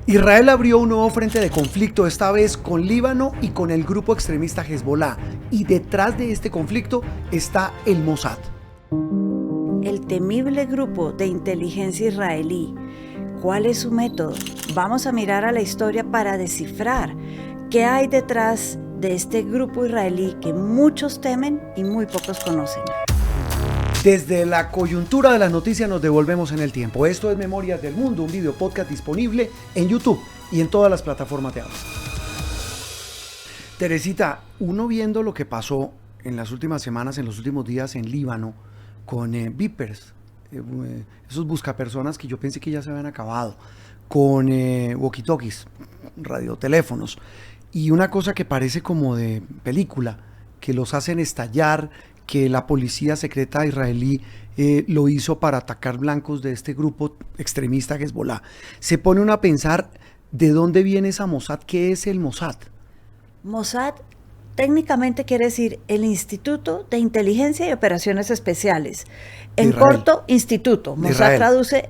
Israel abrió un nuevo frente de conflicto, esta vez con Líbano y con el grupo extremista Hezbollah. Y detrás de este conflicto está el Mossad. El temible grupo de inteligencia israelí. ¿Cuál es su método? Vamos a mirar a la historia para descifrar qué hay detrás de este grupo israelí que muchos temen y muy pocos conocen. Desde la coyuntura de las noticias nos devolvemos en el tiempo. Esto es Memorias del Mundo, un video podcast disponible en YouTube y en todas las plataformas de audio. Teresita, uno viendo lo que pasó en las últimas semanas, en los últimos días en Líbano, con beepers, esos buscapersonas que yo pensé que ya se habían acabado, con walkie-talkies, radioteléfonos, y una cosa que parece como de película, que los hacen estallar, que la policía secreta israelí lo hizo para atacar blancos de este grupo extremista Hezbollah. Se pone uno a pensar de dónde viene esa Mossad, ¿qué es el Mossad? Mossad técnicamente quiere decir el Instituto de Inteligencia y Operaciones Especiales. En corto, Instituto. Mossad traduce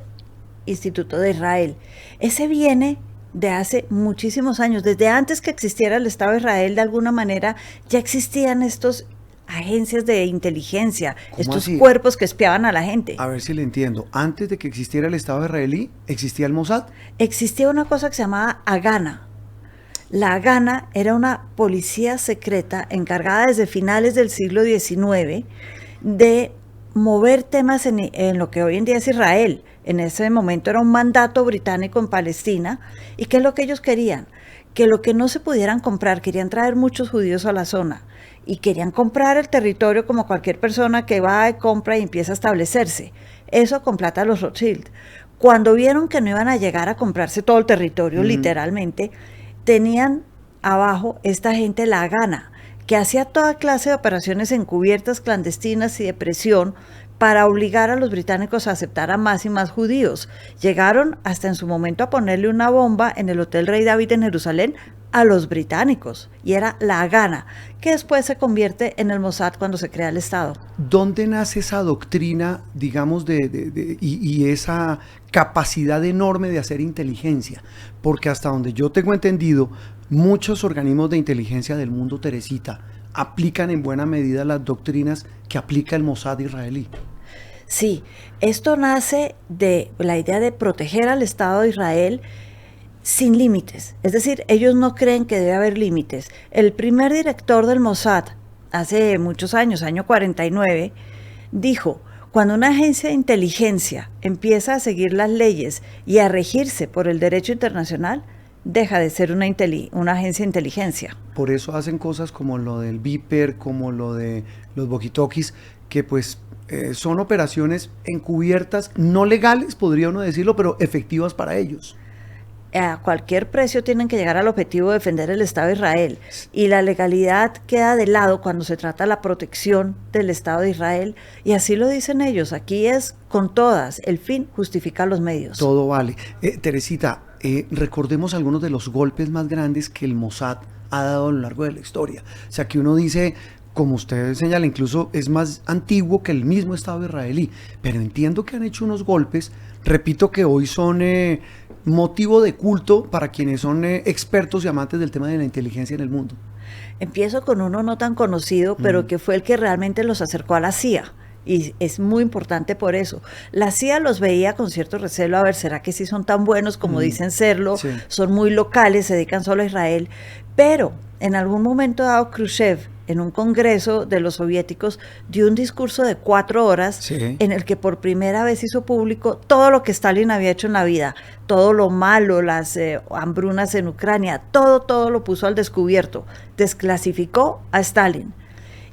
Instituto de Israel. Ese viene de hace muchísimos años. Desde antes que existiera el Estado de Israel, de alguna manera, ya existían estos agencias de inteligencia, estos cuerpos que espiaban a la gente. A ver si le entiendo. Antes de que existiera el Estado israelí, ¿existía el Mossad? Existía una cosa que se llamaba Hagana. La Hagana era una policía secreta encargada desde finales del siglo XIX de mover temas en lo que hoy en día es Israel. En ese momento era un mandato británico en Palestina. ¿Y qué es lo que ellos querían? Que lo que no se pudieran comprar, querían traer muchos judíos a la zona y querían comprar el territorio como cualquier persona que va y compra y empieza a establecerse. Eso con plata de los Rothschild. Cuando vieron que no iban a llegar a comprarse todo el territorio, literalmente, tenían abajo esta gente la Hagana, que hacía toda clase de operaciones encubiertas, clandestinas y de presión para obligar a los británicos a aceptar a más y más judíos. Llegaron hasta en su momento a ponerle una bomba en el Hotel Rey David en Jerusalén a los británicos, y era la Hagana, que después se convierte en el Mossad cuando se crea el Estado. ¿Dónde nace esa doctrina, digamos, y esa capacidad enorme de hacer inteligencia? Porque hasta donde yo tengo entendido, muchos organismos de inteligencia del mundo, Teresita, aplican en buena medida las doctrinas que aplica el Mossad israelí. Sí, esto nace de la idea de proteger al Estado de Israel sin límites. Es decir, ellos no creen que debe haber límites. El primer director del Mossad, hace muchos años, año 49, dijo: cuando una agencia de inteligencia empieza a seguir las leyes y a regirse por el derecho internacional, deja de ser una agencia de inteligencia. Por eso hacen cosas como lo del beeper, como lo de los walkie-talkies, que pues son operaciones encubiertas, no legales, podría uno decirlo, pero efectivas para ellos. A cualquier precio tienen que llegar al objetivo de defender el Estado de Israel, y la legalidad queda de lado cuando se trata de la protección del Estado de Israel, y así lo dicen ellos. Aquí es con todas, el fin justifica los medios. Todo vale. Teresita, recordemos algunos de los golpes más grandes que el Mossad ha dado a lo largo de la historia. O sea, que uno dice, como usted señala, incluso es más antiguo que el mismo Estado israelí, pero entiendo que han hecho unos golpes, repito, que hoy son motivo de culto para quienes son expertos y amantes del tema de la inteligencia en el mundo. Empiezo con uno no tan conocido, pero que fue el que realmente los acercó a la CIA. Y es muy importante por eso. La CIA los veía con cierto recelo, a ver, ¿será que sí son tan buenos como dicen serlo? Sí. Son muy locales, se dedican solo a Israel. Pero en algún momento dado, Khrushchev, en un congreso de los soviéticos, dio un discurso de 4 horas en el que por primera vez hizo público todo lo que Stalin había hecho en la vida, todo lo malo, las hambrunas en Ucrania, todo lo puso al descubierto, desclasificó a Stalin.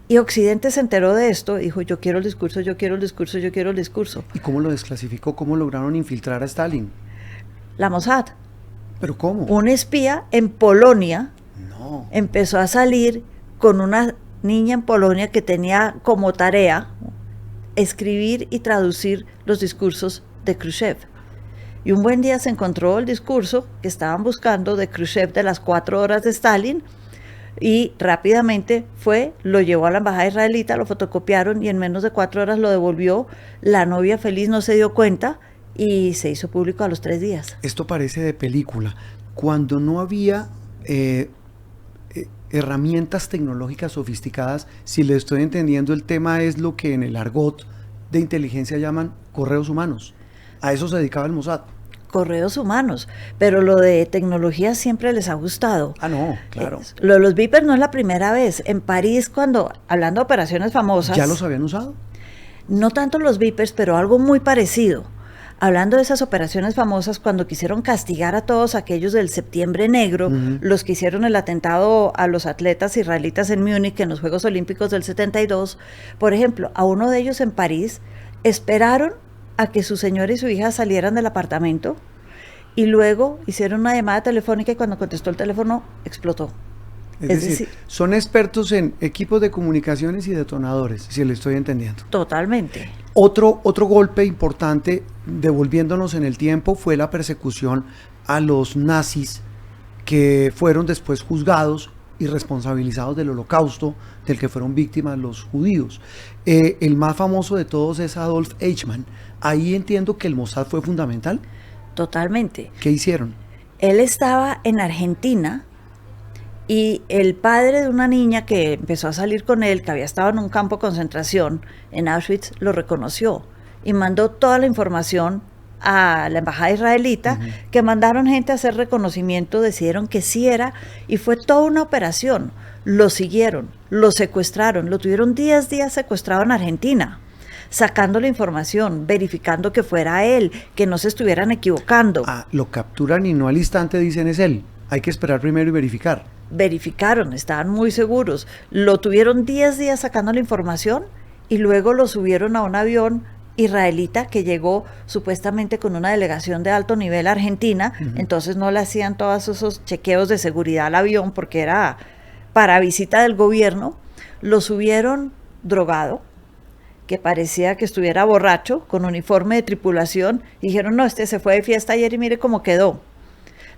Y Occidente se enteró de esto, dijo: yo quiero el discurso, yo quiero el discurso, yo quiero el discurso. ¿Y cómo lo desclasificó? ¿Cómo lograron infiltrar a Stalin? La Mossad. ¿Pero cómo? Un espía en Polonia empezó a salir con una niña en Polonia que tenía como tarea escribir y traducir los discursos de Khrushchev. Y un buen día se encontró el discurso que estaban buscando de Khrushchev de las 4 horas de Stalin, y rápidamente lo llevó a la embajada israelita, lo fotocopiaron y en menos de 4 horas lo devolvió. La novia feliz no se dio cuenta y se hizo público a los 3 días. Esto parece de película. Cuando no había herramientas tecnológicas sofisticadas, si le estoy entendiendo, el tema es lo que en el argot de inteligencia llaman correos humanos. A eso se dedicaba el Mossad. Correos humanos, pero lo de tecnología siempre les ha gustado. Ah, no, claro. Lo de los Vipers no es la primera vez. En París, cuando, hablando de operaciones famosas... ¿Ya los habían usado? No tanto los Vipers, pero algo muy parecido. Hablando de esas operaciones famosas, cuando quisieron castigar a todos aquellos del Septiembre Negro, los que hicieron el atentado a los atletas israelitas en Múnich en los Juegos Olímpicos del 72, por ejemplo, a uno de ellos en París, esperaron a que su señora y su hija salieran del apartamento y luego hicieron una llamada telefónica y cuando contestó el teléfono explotó. Es decir, son expertos en equipos de comunicaciones y detonadores, si le estoy entendiendo. Totalmente. Otro golpe importante, devolviéndonos en el tiempo, fue la persecución a los nazis que fueron después juzgados y responsabilizados del holocausto del que fueron víctimas los judíos. El más famoso de todos es Adolf Eichmann. Ahí entiendo que el Mossad fue fundamental. Totalmente. ¿Qué hicieron? Él estaba en Argentina y el padre de una niña que empezó a salir con él, que había estado en un campo de concentración en Auschwitz, lo reconoció y mandó toda la información a la embajada israelita, que mandaron gente a hacer reconocimiento, decidieron que sí era, y fue toda una operación. Lo siguieron, lo secuestraron, lo tuvieron 10 días secuestrado en Argentina, sacando la información, verificando que fuera él, que no se estuvieran equivocando. Lo capturan y no al instante dicen es él. Hay que esperar primero y verificar. Verificaron, estaban muy seguros. Lo tuvieron 10 días sacando la información y luego lo subieron a un avión israelita que llegó supuestamente con una delegación de alto nivel a Argentina. Entonces no le hacían todos esos chequeos de seguridad al avión porque era para visita del gobierno. Lo subieron drogado, que parecía que estuviera borracho, con uniforme de tripulación, y dijeron, no, este se fue de fiesta ayer y mire cómo quedó.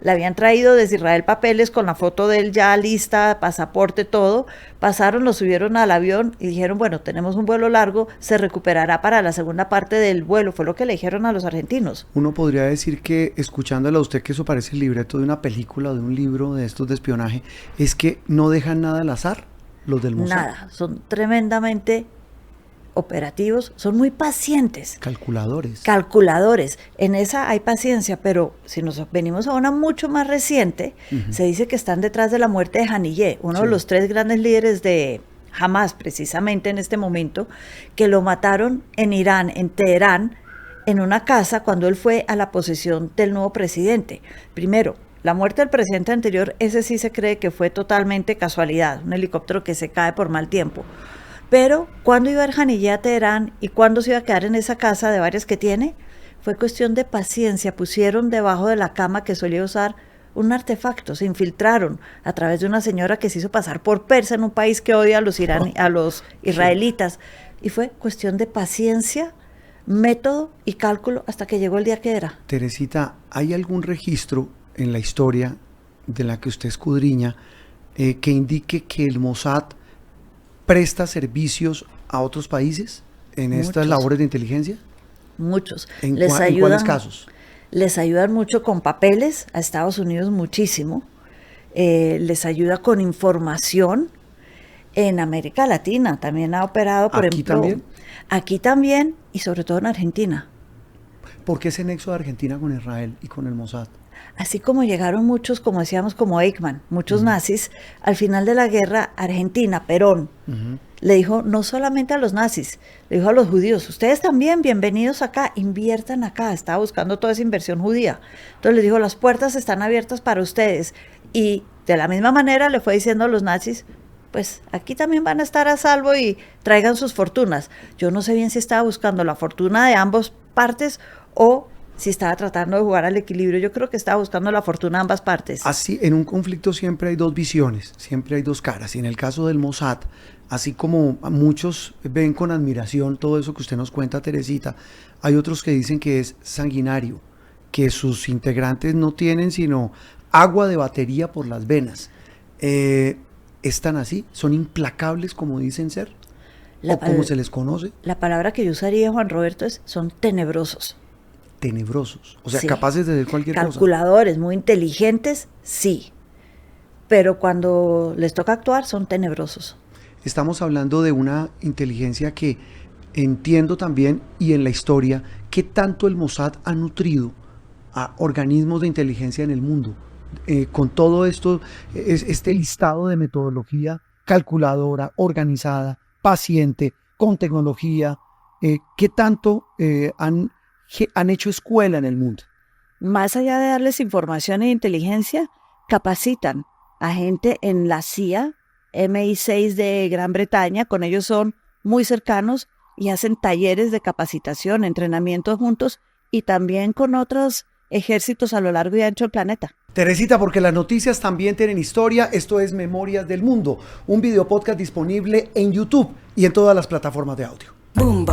Le habían traído desde Israel papeles con la foto de él ya lista, pasaporte, todo. Pasaron, lo subieron al avión y dijeron, bueno, tenemos un vuelo largo, se recuperará para la segunda parte del vuelo. Fue lo que le dijeron a los argentinos. Uno podría decir que, escuchándolo a usted, que eso parece el libreto de una película o de un libro de estos de espionaje, es que no dejan nada al azar los del Mossad. Nada, son tremendamente operativos, son muy pacientes. Calculadores. En esa hay paciencia, pero si nos venimos a una mucho más reciente, se dice que están detrás de la muerte de Haniyeh, uno de los 3 grandes líderes de Hamas, precisamente en este momento, que lo mataron en Irán, en Teherán, en una casa cuando él fue a la posesión del nuevo presidente. Primero, la muerte del presidente anterior, ese sí se cree que fue totalmente casualidad, un helicóptero que se cae por mal tiempo. Pero, ¿cuándo iba a ir Haniyeh a Teherán y cuándo se iba a quedar en esa casa de varias que tiene? Fue cuestión de paciencia. Pusieron debajo de la cama que solía usar un artefacto, se infiltraron a través de una señora que se hizo pasar por persa en un país que odia a los israelitas. Y fue cuestión de paciencia, método y cálculo hasta que llegó el día que era. Teresita, ¿hay algún registro en la historia de la que usted escudriña que indique que el Mossad presta servicios a otros países en estas labores de inteligencia? Muchos. ¿En cuáles casos? Les ayudan mucho con papeles, a Estados Unidos muchísimo, les ayuda con información. En América Latina también ha operado, por ejemplo. ¿También? Aquí también y sobre todo en Argentina. ¿Por qué ese nexo de Argentina con Israel y con el Mossad? Así como llegaron muchos, como decíamos, como Eichmann, muchos nazis, al final de la guerra, Argentina, Perón, le dijo no solamente a los nazis, le dijo a los judíos, ustedes también, bienvenidos acá, inviertan acá, estaba buscando toda esa inversión judía. Entonces les dijo, las puertas están abiertas para ustedes. Y de la misma manera le fue diciendo a los nazis, pues aquí también van a estar a salvo y traigan sus fortunas. Yo no sé bien si estaba buscando la fortuna de ambas partes o si estaba tratando de jugar al equilibrio. Yo creo que estaba buscando la fortuna de ambas partes. Así, en un conflicto siempre hay 2 visiones, siempre hay 2 caras. Y en el caso del Mossad, así como muchos ven con admiración todo eso que usted nos cuenta, Teresita, hay otros que dicen que es sanguinario, que sus integrantes no tienen sino agua de batería por las venas. ¿Están así? ¿Son implacables como dicen ser? ¿O como se les conoce? La palabra que yo usaría, Juan Roberto, son tenebrosos. tenebrosos, o sea, Sí. capaces de hacer cualquier cosa. Calculadores, muy inteligentes, sí. Pero cuando les toca actuar son tenebrosos. Estamos hablando de una inteligencia que entiendo también, y en la historia, qué tanto el Mossad ha nutrido a organismos de inteligencia en el mundo. Con todo esto, este listado de metodología calculadora, organizada, paciente, con tecnología, qué tanto han hecho escuela en el mundo. Más allá de darles información e inteligencia, capacitan a gente en la CIA, MI6 de Gran Bretaña, con ellos son muy cercanos y hacen talleres de capacitación, entrenamiento juntos y también con otros ejércitos a lo largo y ancho del planeta. Teresita, porque las noticias también tienen historia, esto es Memorias del Mundo, un video podcast disponible en YouTube y en todas las plataformas de audio. Boom.